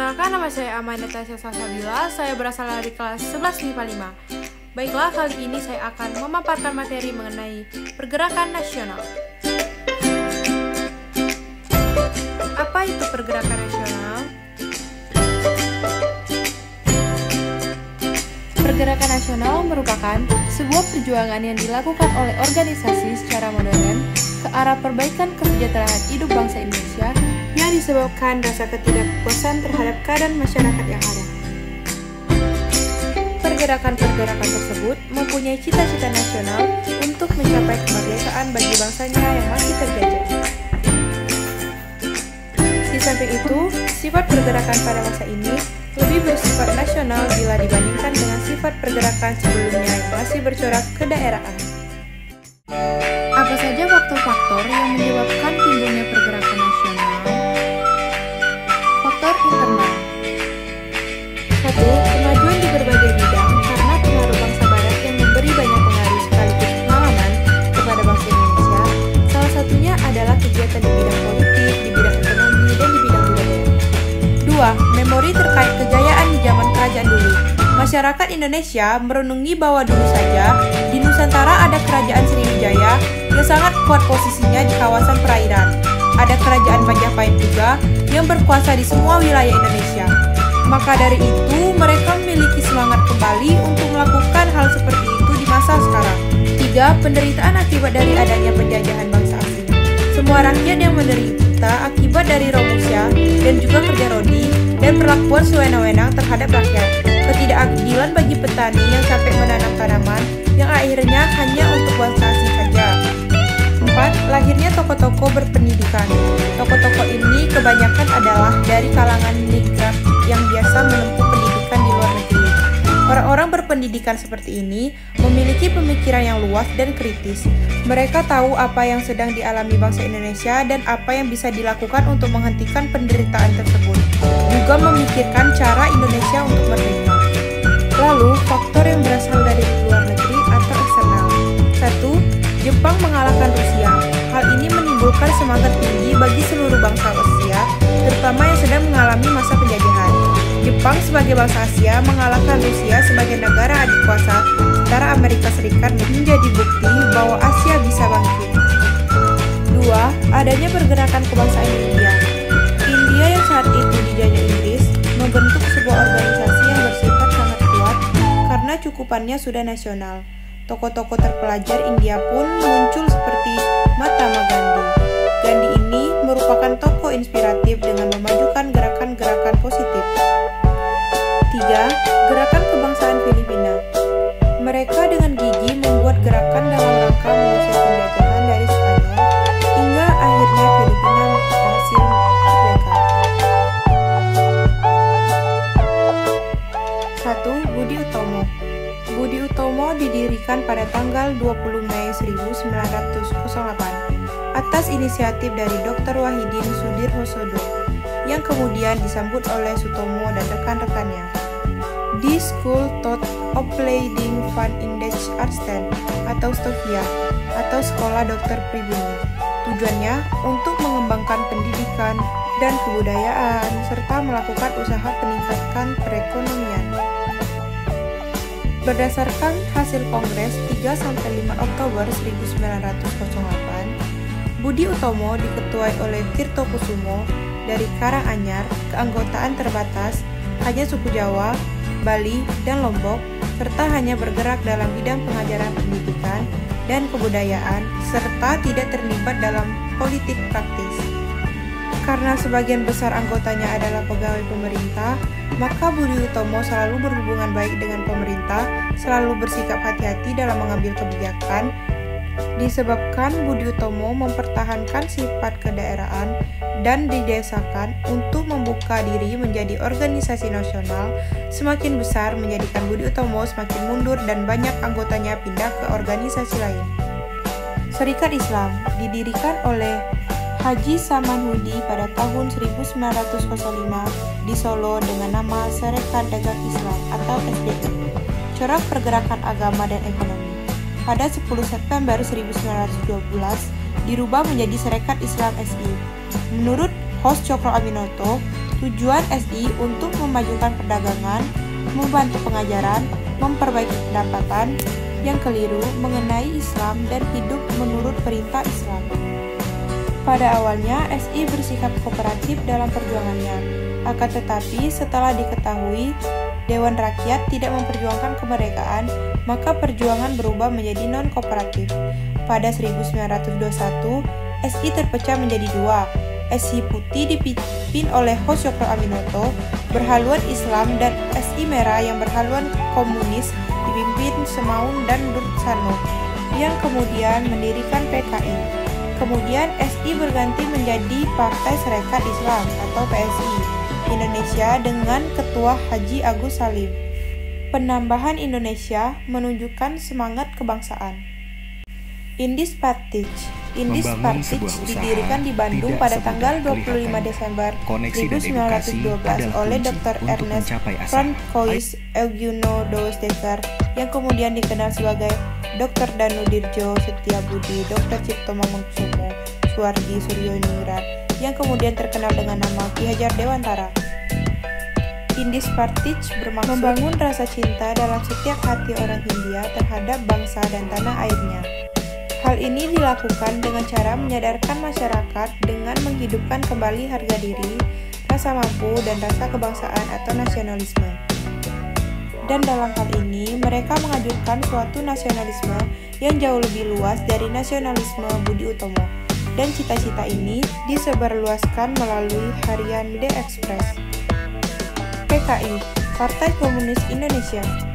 Perkenalkan, nama saya Amanita Salsabila. Saya berasal dari kelas 11 MIPA 5. Baiklah, kali ini saya akan memaparkan materi mengenai pergerakan nasional. Apa itu pergerakan nasional? Pergerakan nasional merupakan sebuah perjuangan yang dilakukan oleh organisasi secara modern ke arah perbaikan kesejahteraan hidup bangsa Indonesia yang disebabkan rasa ketidakpuasan terhadap keadaan masyarakat yang ada. Pergerakan-pergerakan tersebut mempunyai cita-cita nasional untuk mencapai kemerdekaan bagi bangsanya yang masih terjajah. Di samping itu, sifat pergerakan pada masa ini lebih bersifat nasional bila dibandingkan dengan sifat pergerakan sebelumnya yang masih bercorak kedaerahan. Apa saja faktor-faktor yang menyebabkan timbulnya pergerakan nasional? Faktor internal. 1. Kemajuan di berbagai bidang karena pengaruh bangsa barat yang memberi banyak pengaruh sekaligus pengalaman kepada bangsa Indonesia. Salah satunya adalah kegiatan di bidang politik, di bidang ekonomi, dan di bidang budaya. 2. Memori terkait kejayaan di zaman kerajaan dulu. Masyarakat Indonesia merenungi bahwa dulu saja di Nusantara ada kerajaan Sriwijaya yang sangat kuat posisinya di kawasan perairan. Ada kerajaan Majapahit juga yang berkuasa di semua wilayah Indonesia. Maka dari itu, mereka memiliki semangat kembali untuk melakukan hal seperti itu di masa sekarang. 3. Penderitaan akibat dari adanya penjajahan bangsa asing. Semua rakyat yang menderita akibat dari Romusia dan juga kerja rodi dan perlakuan sewenang-wenang terhadap rakyat. Ketidakadilan bagi petani yang sampai menanam tanaman yang akhirnya hanya untuk bangsa asing saja. 4. Lahirnya tokoh-tokoh berpendidikan. Tokoh-tokoh ini kebanyakan adalah dari kalangan migran yang biasa menempuh pendidikan di luar negeri. Orang-orang berpendidikan seperti ini memiliki pemikiran yang luas dan kritis. Mereka tahu apa yang sedang dialami bangsa Indonesia dan apa yang bisa dilakukan untuk menghentikan penderitaan tersebut. Juga memikirkan cara Indonesia untuk merdeka. Lalu, faktor yang berasal dari luar negeri atau eksternal. 1. Jepang mengalahkan Rusia. Hal ini menimbulkan semangat tinggi bagi seluruh bangsa Asia, terutama yang sedang mengalami masa penjajahan. Jepang sebagai bangsa Asia mengalahkan Rusia sebagai negara adik kuasa, sementara Amerika Serikat menjadi bukti bahwa Asia bisa bangkit. 2. Adanya pergerakan kebangsaan India. India yang saat itu dijajah Inggris membentuk sebuah organisasi yang bersifat sangat kuat karena cukupannya sudah nasional. Tokoh-tokoh terpelajar India pun muncul seperti Mahatma Gandhi. Gandhi ini merupakan tokoh inspiratif dengan memajukan gerakan-gerakan positif. 3. Gerakan kebangsaan Filipina. Mereka dengan gigih membuat gerakan dalam rangka mengusir penjajahan dari Spanyol hingga akhirnya Filipina berhasil merdeka. 1. Budi Utomo. Budi Utomo didirikan pada tanggal 20 Mei 1908 atas inisiatif dari Dr. Wahidin Sudirhosodo yang kemudian disambut oleh Sutomo dan rekan-rekannya. This school taught Opleiding van Indech Artsen atau Stovia atau Sekolah Dokter Pribumi. Tujuannya untuk mengembangkan pendidikan dan kebudayaan serta melakukan usaha peningkatan perekonomian. Berdasarkan hasil Kongres 3-5 Oktober 1908, Budi Utomo diketuai oleh Tirto Kusumo dari Karanganyar, keanggotaan terbatas, hanya suku Jawa, Bali, dan Lombok, serta hanya bergerak dalam bidang pengajaran pendidikan dan kebudayaan, serta tidak terlibat dalam politik praktis. Karena sebagian besar anggotanya adalah pegawai pemerintah, maka Budi Utomo selalu berhubungan baik dengan pemerintah, selalu bersikap hati-hati dalam mengambil kebijakan. Disebabkan Budi Utomo mempertahankan sifat kedaerahan dan didesakan untuk membuka diri menjadi organisasi nasional, semakin besar menjadikan Budi Utomo semakin mundur dan banyak anggotanya pindah ke organisasi lain. Serikat Islam didirikan oleh Haji Samanhudi pada tahun 1905 di Solo dengan nama Serikat Dagang Islam atau SDI. Corak pergerakan agama dan ekonomi. Pada 10 September 1912 dirubah menjadi Serikat Islam SI. Menurut Hos Cokro Aminoto, Tujuan SI untuk memajukan perdagangan, membantu pengajaran, memperbaiki pendapatan yang keliru mengenai Islam dan hidup menurut perintah Islam. Pada awalnya, SI bersikap kooperatif dalam perjuangannya. Akan tetapi, setelah diketahui Dewan Rakyat tidak memperjuangkan kemerdekaan, maka perjuangan berubah menjadi non-kooperatif. Pada 1921, SI terpecah menjadi dua. SI Putih dipimpin oleh Hoshoko Aminoto, berhaluan Islam, dan SI Merah yang berhaluan komunis dipimpin Semaun dan Dursano, yang kemudian mendirikan PKI. Kemudian SI berganti menjadi Partai Sarekat Islam atau PSI Indonesia dengan Ketua Haji Agus Salim. Penambahan Indonesia menunjukkan semangat kebangsaan. Indis Partij didirikan di Bandung pada tanggal 25 Desember 1912 oleh Dr. Ernest Francois Eugenio dos Dekker, yang kemudian dikenal sebagai Dr. Danu Dirjo Setiabudi, Dr. Cipto Mangunkusumo, Suwardi Suryoningrat, yang kemudian terkenal dengan nama Ki Hajar Dewantara. Indis Partij bermaksud membangun rasa cinta dalam setiap hati orang Hindia terhadap bangsa dan tanah airnya. Hal ini dilakukan dengan cara menyadarkan masyarakat dengan menghidupkan kembali harga diri, rasa mampu, dan rasa kebangsaan atau nasionalisme. Dan dalam hal ini, mereka mengajukan suatu nasionalisme yang jauh lebih luas dari nasionalisme Budi Utomo. Dan cita-cita ini disebarluaskan melalui harian The Express. PKI, Partai Komunis Indonesia.